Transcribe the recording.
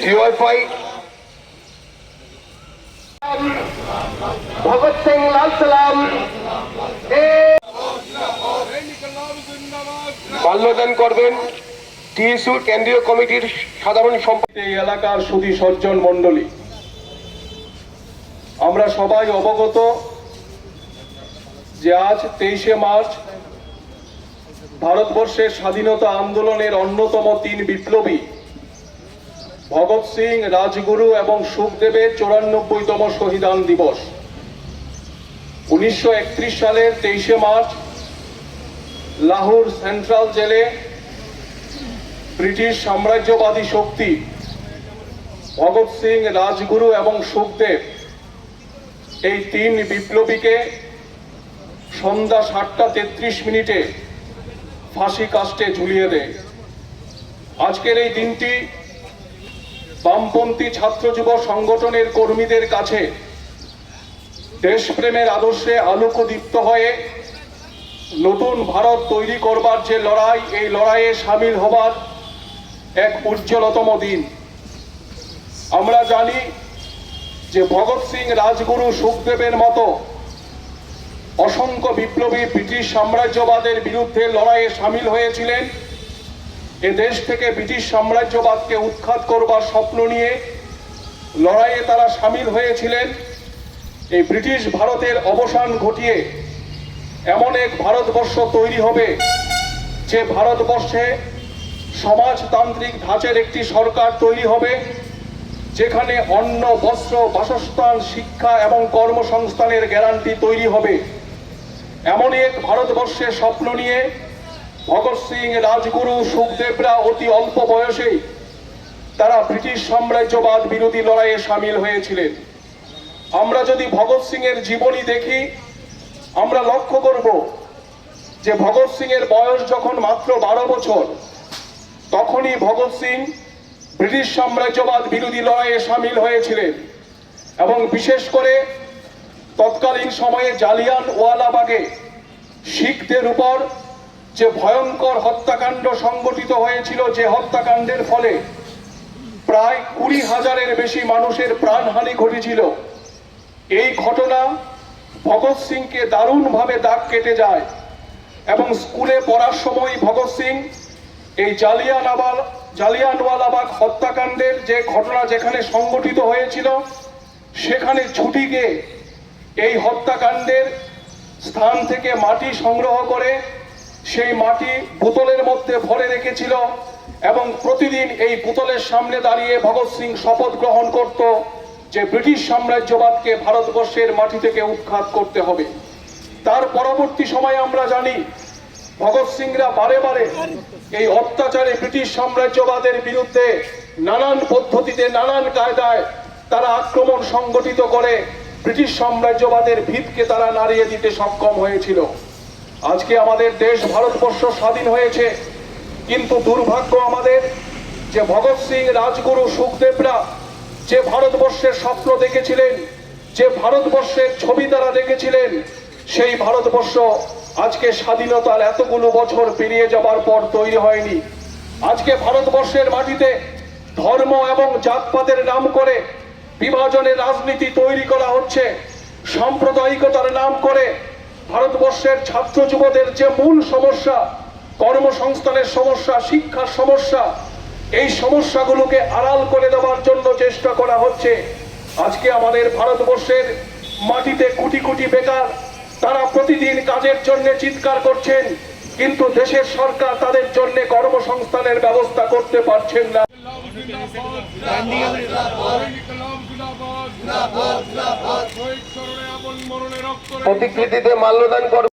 DYFI Bhagat Singh লাল সালাম মাল্যদান করবেন TSU কেন্দ্রীয় কমিটির সাধারণ সম্পাদক। এই এলাকার সুধী সজ্জন মণ্ডলী, আমরা সবাই অবগত যে আজ 23শে মার্চ ভারতবর্ষের স্বাধীনতা আন্দোলনের অন্যতম 3 বিপ্লবী ভগৎ সিং, রাজগুরু এবং সুখদেবের 94তম শহীদান দিবস। 1931 সালের 23শে মার্চ লাহোর সেন্ট্রাল জেলে ব্রিটিশ সাম্রাজ্যবাদী শক্তি ভগৎ সিং, রাজগুরু এবং সুখদেব এই 3 বিপ্লবীকে সন্ধ্যা 7:33 ফাঁসি কাস্টে ঝুলিয়ে দেয়। আজকের এই দিনটি বামপন্থী ছাত্র যুব সংগঠনের কর্মীদের কাছে দেশপ্রেমের আদর্শে আলোকদীপ্ত হয়ে নতুন ভারত তৈরি করবার যে লড়াই, এই লড়াইয়ে সামিল হবার এক উজ্জ্বলতম দিন। আমরা জানি যে ভগৎ সিং, রাজগুরু, সুখদেবের মতো অসংখ্য বিপ্লবী ব্রিটিশ সাম্রাজ্যবাদের বিরুদ্ধে লড়াইয়ে সামিল হয়েছিলেন। এ দেশ থেকে ব্রিটিশ সাম্রাজ্যবাদকে উৎখাত করবার স্বপ্ন নিয়ে লড়াইয়ে তারা সামিল হয়েছিলেন। এই ব্রিটিশ ভারতের অবসান ঘটিয়ে এমন এক ভারতবর্ষ তৈরি হবে যে ভারতবর্ষে সমাজতান্ত্রিক ধাঁচের একটি সরকার তৈরি হবে, যেখানে অন্ন, বস্ত্র, বাসস্থান, শিক্ষা এবং কর্মসংস্থানের গ্যারান্টি তৈরি হবে। এমনই এক ভারতবর্ষের স্বপ্ন নিয়ে ভগৎ সিং, রাজগুরু, সুখদেবরা অতি অল্প বয়সেই তারা ব্রিটিশ সাম্রাজ্যবাদ বিরোধী লড়াইয়ে সামিল হয়েছিলেন। আমরা যদি ভগৎ সিং এর জীবনী দেখি, আমরা লক্ষ্য করব যে ভগৎ সিং এর বয়স যখন মাত্র 12 বছর, তখনই ভগৎ সিং ব্রিটিশ সাম্রাজ্যবাদ বিরোধী লড়াইয়ে সামিল হয়েছিলেন। এবং বিশেষ করে তৎকালীন সময়ে জালিয়ানওয়ালাবাগে শিখদের উপর যে ভয়ঙ্কর হত্যাকাণ্ড সংগঠিত হয়েছিল, যে হত্যাকাণ্ডের ফলে প্রায় 20,000-এর বেশি মানুষের প্রাণহানি ঘটেছিল, এই ঘটনা ভগৎ সিংকে দারুণভাবে দাগ কেটে যায়। এবং স্কুলে পড়ার সময় ভগৎ সিং এই জালিয়ানওয়ালাবাগ হত্যাকাণ্ডের যে ঘটনা যেখানে সংগঠিত হয়েছিল, সেখানে ছুটি গিয়ে এই হত্যাকাণ্ডের স্থান থেকে মাটি সংগ্রহ করে সেই মাটি বোতলের মধ্যে ভরে রেখেছিল এবং প্রতিদিন এই বোতলের সামনে দাঁড়িয়ে ভগৎ সিং শপথ গ্রহণ করত যে ব্রিটিশ সাম্রাজ্যবাদকে ভারতবর্ষের মাটি থেকে উৎখাত করতে হবে। তার পরবর্তী সময়ে আমরা জানি ভগৎ সিংরা বারে বারে এই অত্যাচারে ব্রিটিশ সাম্রাজ্যবাদের বিরুদ্ধে নানান পদ্ধতিতে, নানান কায়দায় তারা আক্রমণ সংগঠিত করে ব্রিটিশ সাম্রাজ্যবাদের ভিতকে তারা নাড়িয়ে দিতে সক্ষম হয়েছিল। আজকে আমাদের দেশ ভারতবর্ষ স্বাধীন হয়েছে, কিন্তু দুর্ভাগ্য আমাদের যে ভগৎ সিং, রাজগুরু, সুখদেবরা যে ভারতবর্ষের স্বপ্ন দেখেছিলেন, যে ভারতবর্ষের ছবি তারা দেখেছিলেন, সেই ভারতবর্ষ আজকে স্বাধীনতার এতগুলো বছর পেরিয়ে যাবার পর তৈরি হয়নি। আজকে ভারতবর্ষের মাটিতে ধর্ম এবং জাতপাতের নাম করে বিভাজনের রাজনীতি তৈরি করা হচ্ছে। সাম্প্রদায়িকতার নাম করে ভারতবর্ষের ছাত্র যুবদের যে মূল সমস্যা, কর্মসংস্থানের সমস্যা, শিক্ষার সমস্যা, এই সমস্যাগুলোকে আড়াল করে দেওয়ার জন্য চেষ্টা করা হচ্ছে। আজকে আমাদের ভারতবর্ষের মাটিতে কোটি কোটি বেকার, তারা প্রতিদিন কাজের জন্য চিৎকার করছেন, কিন্তু দেশের সরকার তাদের জন্য কর্মসংস্থানের ব্যবস্থা করতে পারছেন না। প্রতিকৃতিতে মাল্যদান করবে।